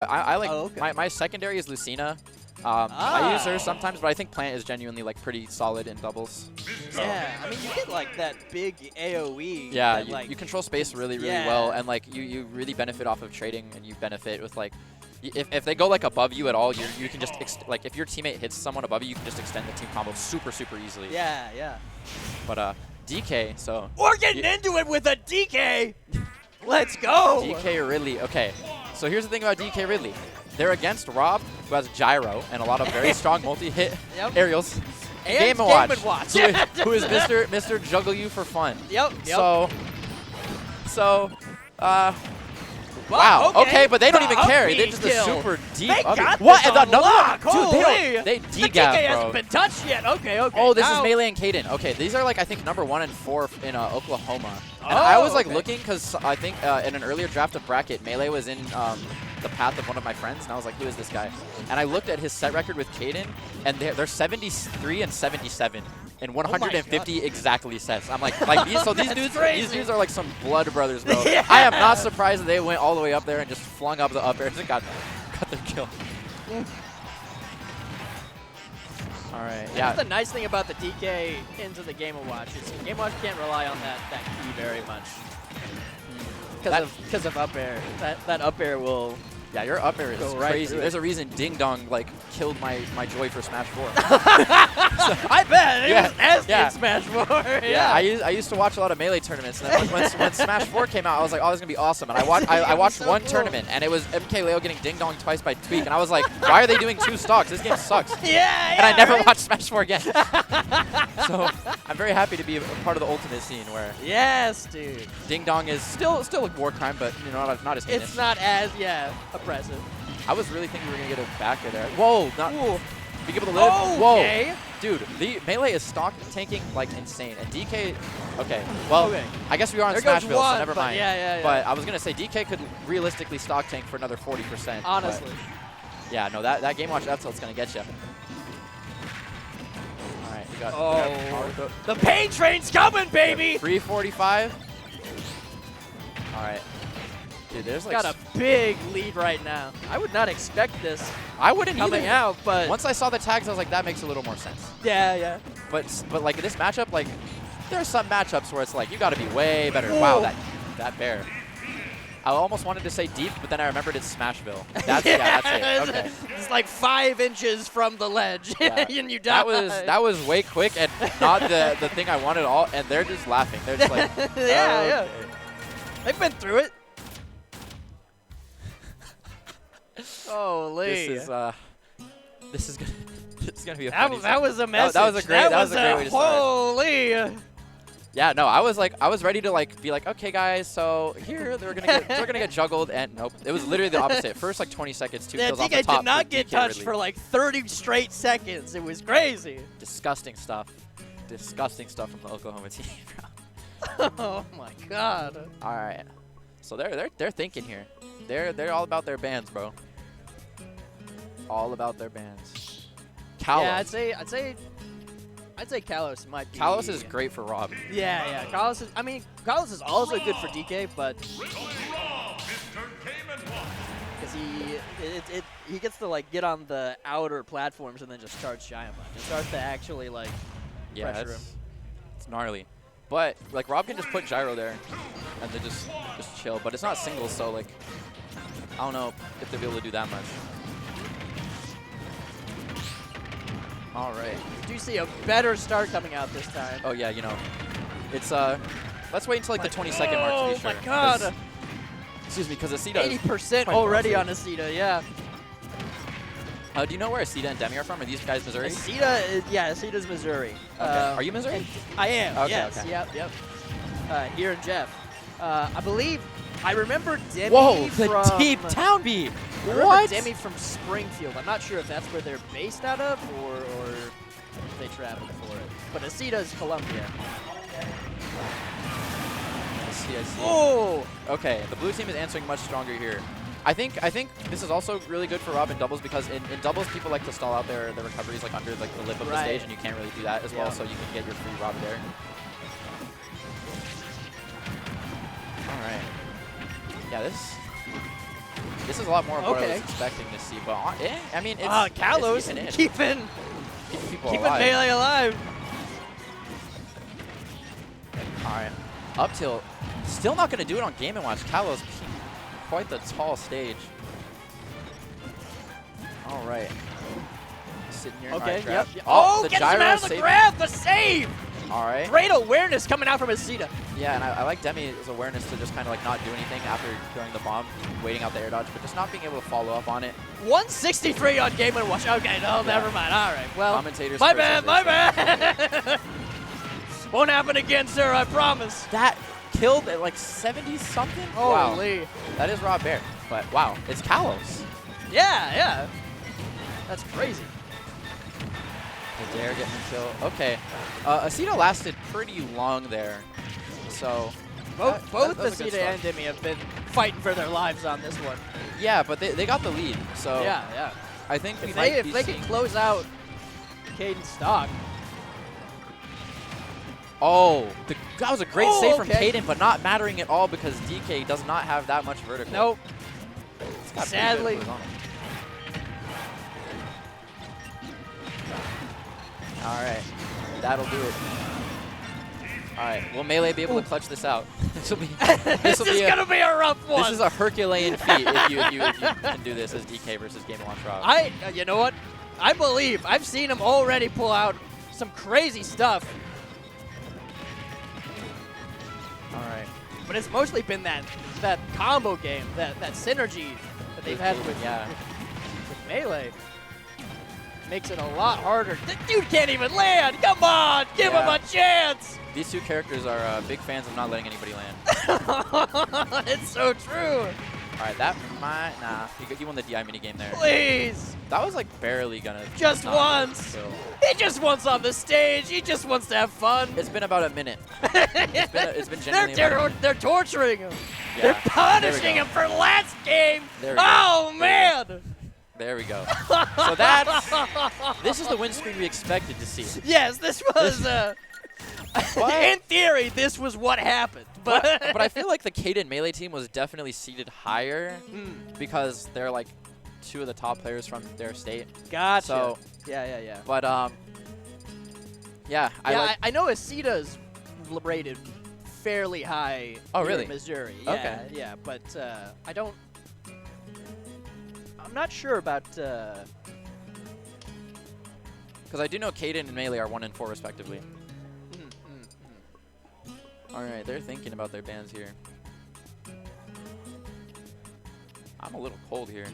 I like Oh, okay. my secondary is Lucina. I use her sometimes, but I think Plant is genuinely like pretty solid in doubles. So. Yeah, I mean you get like that big AOE. Yeah, that, you control space really well, and like you really benefit off of trading, and you benefit with like if they go like above you at all, you can just like if your teammate hits someone above you, you can just extend the team combo super easily. Yeah, yeah. But DK, so we're getting into it with a DK. Let's go. DK Ridley. Okay, so here's the thing about DK Ridley. They're against Rob, who has gyro and a lot of very strong multi-hit aerials. And Game & Watch, who is Mr. Juggle You for fun. Yep. So, wow. Okay, but they don't even carry. They're just kill. a super deep. They got what? This Another lock. one? Dude, they the DK, DK hasn't been touched yet. Okay. Oh, this is Melee and Kaden. Okay, these are like I think number 1 and 4 in Oklahoma. And I was like looking because I think in an earlier draft of bracket, Melee was in the path of one of my friends, and I was like, who is this guy? And I looked at his set record with Kaden, and they're 73 and 77. And 150 exactly sets. I'm like these dudes are like some blood brothers, bro. Yeah. I am not surprised that they went all the way up there and just flung up the up airs and got their kill. All right, yeah. That's the nice thing about the DK into the Game & Watch is Game & Watch can't rely on that key very much because of up air. That up air will. Yeah, your up air is right crazy. There's a reason Ding Dong like killed my joy for Smash 4. I bet. It was nasty in Smash 4. Yeah, I used to watch a lot of Melee tournaments, and then when Smash 4 came out, I was like, oh, this is gonna be awesome. And I watched so one cool. tournament, and it was MKLeo getting Ding Dong twice by Tweak, and I was like, why are they doing 2 stocks? This game sucks. Yeah. And I never watched Smash 4 again. So I'm very happy to be a part of the ultimate scene where yes, dude. Ding Dong is still a war crime, but you know not as heinous. It's not as oppressive. I was really thinking we were gonna get a back air there. Whoa, not be able to live. Okay. Whoa, dude, the Melee is stock tanking like insane, and DK. Okay, well, I guess we are on Smashville, so never mind. Yeah. But I was gonna say DK could realistically stock tank for another 40%. Honestly. Yeah, no, that Game Watch that's what's gonna get you. All right, we got. The pain train's coming, baby. 345. All right. Dude, there's like got a big lead right now. I would not expect this. I wouldn't coming either. out, but once I saw the tags, I was like, that makes a little more sense. Yeah. But like this matchup, like there are some matchups where it's like you got to be way better. Wow, that bear. I almost wanted to say deep, but then I remembered it's Smashville. That's that's it. Okay. It's like 5 inches from the ledge, and you die. That was way quick and not the thing I wanted at all. And they're just laughing. They're just like, yeah. They've been through it. Holy! This is gonna be a that was a message. That was a great way to start. Holy! Yeah, no, I was ready to like be like, okay, guys, so here we're gonna get juggled, and nope, it was literally the opposite. First like 20 seconds, 2 kills off the top. did not get touched for like 30 straight seconds. It was crazy. Disgusting stuff from the Oklahoma team, bro. Oh my God! All right, so they're thinking here. They're all about their bands, bro. All about their bands. Kalos. Yeah, I'd say Kalos might be. Kalos is great for Rob. Yeah. Kalos is. I mean, Kalos is also good for DK, but because he gets to like get on the outer platforms and then just charge Giant Punch. It starts to actually like pressure him. It's gnarly. But like Rob can just put gyro there and then just chill. But it's not singles, so like I don't know if they'll be able to do that much. All right. Do you see a better start coming out this time? Oh yeah, you know, it's let's wait until like the 20-second mark to be sure. Oh my God! Excuse me, because Acida 80% already on Acida, yeah. Do you know where Acida and Demi are from? Are these guys Missouri? Acida's Missouri. Okay. Are you Missouri? I am. Okay, yes. okay. Yep. Here in Jeff. I believe. I remember Demi the from deep town beat. I remember Demi from Springfield. I'm not sure if that's where they're based out of or if they traveled for it. But Acida is Columbia. I see. Oh! Okay, the blue team is answering much stronger here. I think this is also really good for Rob in doubles because in doubles people like to stall out their recoveries like under like the lip of the stage, and you can't really do that as well, so you can get your free Rob there. All right. Yeah, this This is a lot more of what I Okay. was expecting to see. But I mean, it's Kalos it's keeping people keeping alive. Melee alive. All right, up tilt. Still not going to do it on Game & Watch. Kalos, quite the tall stage. All right. Sitting here. Okay, All right, grab. yep. Oh, the gets him gyro out of the save. grab, the save! All right. Great awareness coming out from Acida. Yeah, and I like Demi's awareness to just kind of like not do anything after throwing the bomb, waiting out the air dodge, but just not being able to follow up on it. 163 on Game & Watch. Okay, no, never mind. All right, well, Commentators. my bad, my bad. Won't happen again, sir, I promise. That killed at like 70-something? Wow. Holy. That is Rob Bear, but wow, it's Kalos. Yeah, yeah. That's crazy. The dare getting the kill. Okay. Acida lasted pretty long there. So Both that was a good Acida start. and Demi have been fighting for their lives on this one. Yeah, but they got the lead. So Yeah, yeah. I think we If might they, be if they can seeing- close out Caden stock. Oh, that was a great Oh, save from okay. Caden, but not mattering at all because DK does not have that much vertical. Nope. It's got pretty Sadly. verticals on it. All right, that'll do it. All right, will Melee be able to clutch this out? This will be. This is gonna be a rough one. This is a Herculean feat if you can do this as DK versus Game & Watch Rob. You know what? I believe. I've seen him already pull out some crazy stuff. All right. But it's mostly been that combo game, that synergy that they've had with Melee. Makes it a lot harder. The dude can't even land. Come on, give him a chance. These two characters are big fans of not letting anybody land. It's so true. All right, that might he won the DI minigame there. Please, That was like barely gonna. just not once. kill. He just wants on the stage. He just wants to have fun. It's been about a minute. It's been genuinely about a minute. They're torturing him. Yeah, They're there we punishing go. him for last game. There we go. Oh There we man. There we go. So this is the win screen we expected to see. Yes, this was. But- In theory, this was what happened. But But I feel like the Caden Melee team was definitely seated higher because they're like two of the top players from their state. Gotcha. So, yeah. but yeah, I know Acida's rated fairly high. Oh, here really? in Missouri. Yeah, Okay. yeah, but I don't. I'm not sure about. because I do know Caden and Melee are 1 and 4 respectively. All right, they're thinking about their bans here. I'm a little cold here.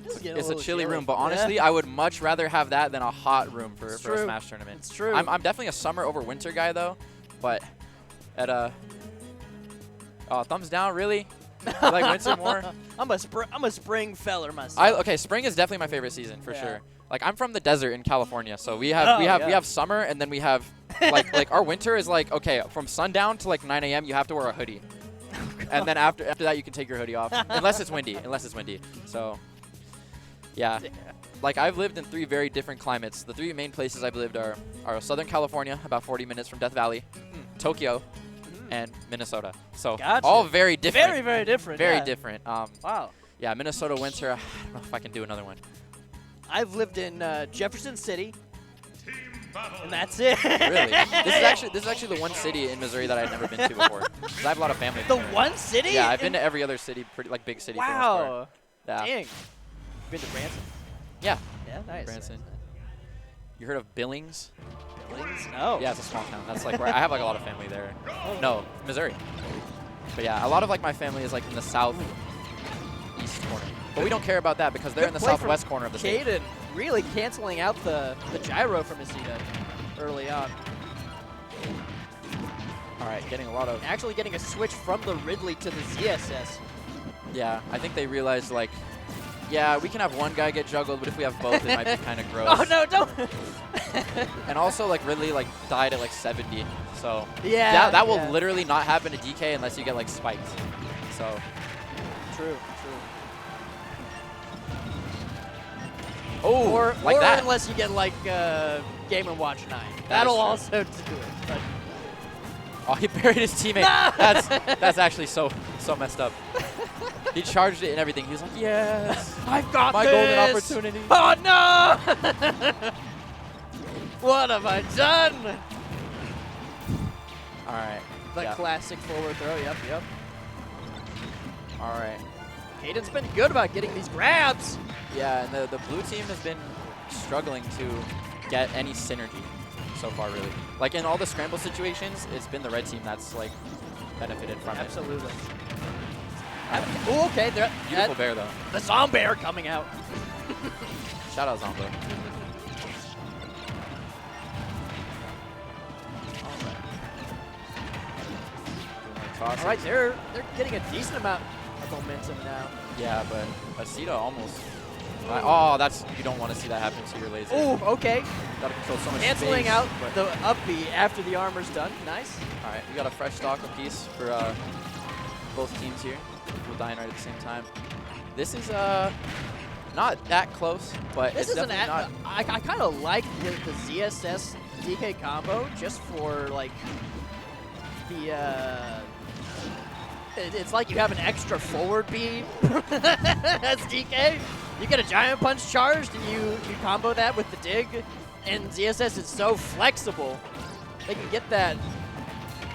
It's a chilly room, but honestly, I would much rather have that than a hot room for a Smash tournament. It's true. I'm definitely a summer over winter guy though, but at thumbs down, really? I like winter more. I'm a spring feller myself. Okay, spring is definitely my favorite season for Yeah. sure. Like I'm from the desert in California, so we have summer and then we have like our winter is like okay, from sundown to like 9 a.m. you have to wear a hoodie. And then after that you can take your hoodie off unless it's windy, So yeah. Like I've lived in 3 very different climates. The 3 main places I've lived are Southern California, about 40 minutes from Death Valley, Tokyo, and Minnesota. So Gotcha. all very different. Very, very different. Very yeah. different. Wow. Yeah, Minnesota winter. I don't know if I can do another one. I've lived in Jefferson City, and that's it. Really? This is actually the one city in Missouri that I've never been to before. 'Cause I have a lot of family. The there. one city? Yeah, I've been to every other city, pretty like big city. For the most part. Wow. Yeah. Dang. Been to Branson? Yeah. Yeah, nice. Branson. You heard of Billings? Billings? No. Yeah, it's a small town. That's like where I have like a lot of family there. No, Missouri. But yeah, a lot of like my family is like in the southeast corner. But we don't care about that because they're in the Good play from southwest corner of the state. Caden really canceling out the gyro from Acida early on. All right, getting a lot of. Actually getting a switch from the Ridley to the ZSS. Yeah, I think they realized like, yeah, we can have one guy get juggled, but if we have both, it might be kind of gross. Oh, no, don't. And also, like, Ridley, like, died at, like, 70. So Yeah. that will literally not happen to DK unless you get, like, spiked. So. True. Oh, Or like that. unless you get, like, Game & Watch 9. That'll true. also do it. But Oh, he buried his teammate. No! That's actually so messed up. He charged it and everything. He was like, yes. I've got my this. golden opportunity. Oh, no. What have I done? All right. The yeah. classic forward throw. Yep. All right. Hayden's been good about getting these grabs. Yeah, and the blue team has been struggling to get any synergy so far, really. Like in all the scramble situations, it's been the red team that's like benefited from Absolutely. Oh, okay. it. Beautiful bear though. The Zombear coming out. Shout out Zombo. All right, they're getting a decent amount of momentum now. Yeah, but Acida almost. Oh, that's you don't want to see that happen to your laser. Oh, okay. Gotta control so much Canceling space, out but- the up B after the armor's done. Nice. All right, we got a fresh stock apiece for both teams here. We're dying right at the same time. This is not that close, but This it's is definitely not. I kind of like the ZSS DK combo just for like the. It's like you have an extra forward beam as DK. You get a giant punch charged and you combo that with the dig, and ZSS is so flexible. They can get that.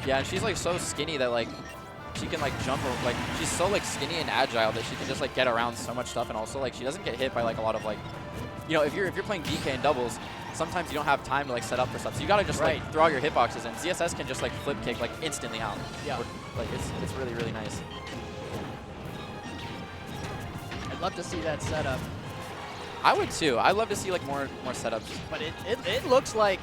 Yeah, and she's like so skinny that like she can like jump or like she's so like skinny and agile that she can just like get around so much stuff, and also like she doesn't get hit by like a lot of like, you know, if you're playing DK in doubles, sometimes you don't have time to like set up for stuff, so you gotta just like throw out your hitboxes, and ZSS can just like flip kick like instantly out. Yeah. Or, like it's really really nice. I'd love to see that setup, I would too. I'd love to see like more setups. but it looks like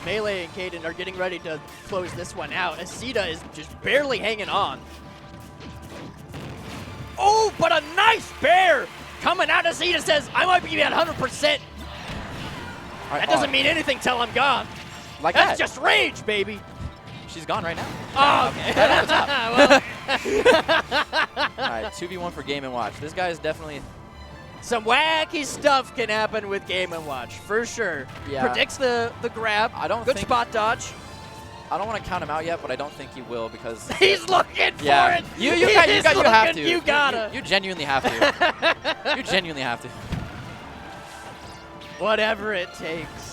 Melee and Caden are getting ready to close this one out. Acida is just barely hanging on. Oh, but a nice bear coming out. Acida says, I might be at 100%. That doesn't mean anything till I'm gone. Like That's that. just rage, baby. She's gone right now. Oh, okay. Right at the top. Well, All right, 2v1 for Game & Watch. This guy is definitely... some wacky stuff can happen with Game & Watch, for sure. Yeah. Predicts the grab. I don't Good think- spot dodge. I don't want to count him out yet, but I don't think he will because... He's looking for yeah, it. you He's have looking, to. You gotta. You genuinely have to. You genuinely have to. Whatever it takes.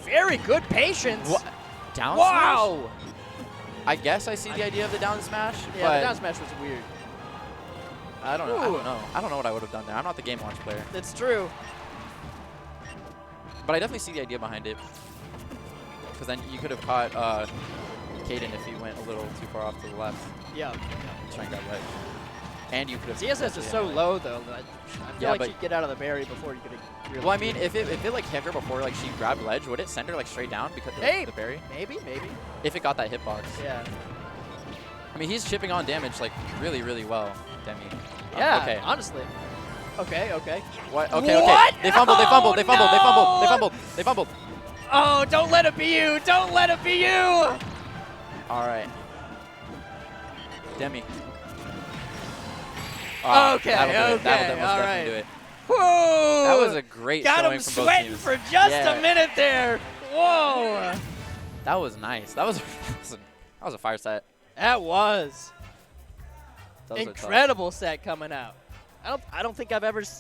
Very good patience. What? Down Wow. smash? I guess I see the idea of the down smash, Yeah, but the down smash was weird. I don't know. I Ooh. don't know. I don't know what I would have done there. I'm not the Game & Watch player, That's true. but I definitely see the idea behind it. Because then you could have caught Caden if he went a little too far off to the left. Yeah. Trying to grab ledge. And you could have... CSS is so low, though, that I feel Yeah, like but- she'd get out of the berry before you could really Well, I mean, if it like hit her before like she grabbed ledge, would it send her like straight down because of Hey. the berry? Maybe. If it got that hitbox. Yeah. I mean, he's chipping on damage like really, really well, Demi. Yeah, Okay. honestly. Okay. What? Okay. What? They fumbled. They fumbled. They fumbled. They fumbled. They no! fumbled. They fumbled. Oh, don't let it be you. Don't let it be you. All right. Demi. Okay, That'll do it. okay, That'll most all definitely right. do it. Whoa. That was a great Got showing him from both sweating teams. for just Yeah. a minute there. Whoa. That was nice. That was a fire set. That was Those are tough. incredible set coming out. I don't think I've ever seen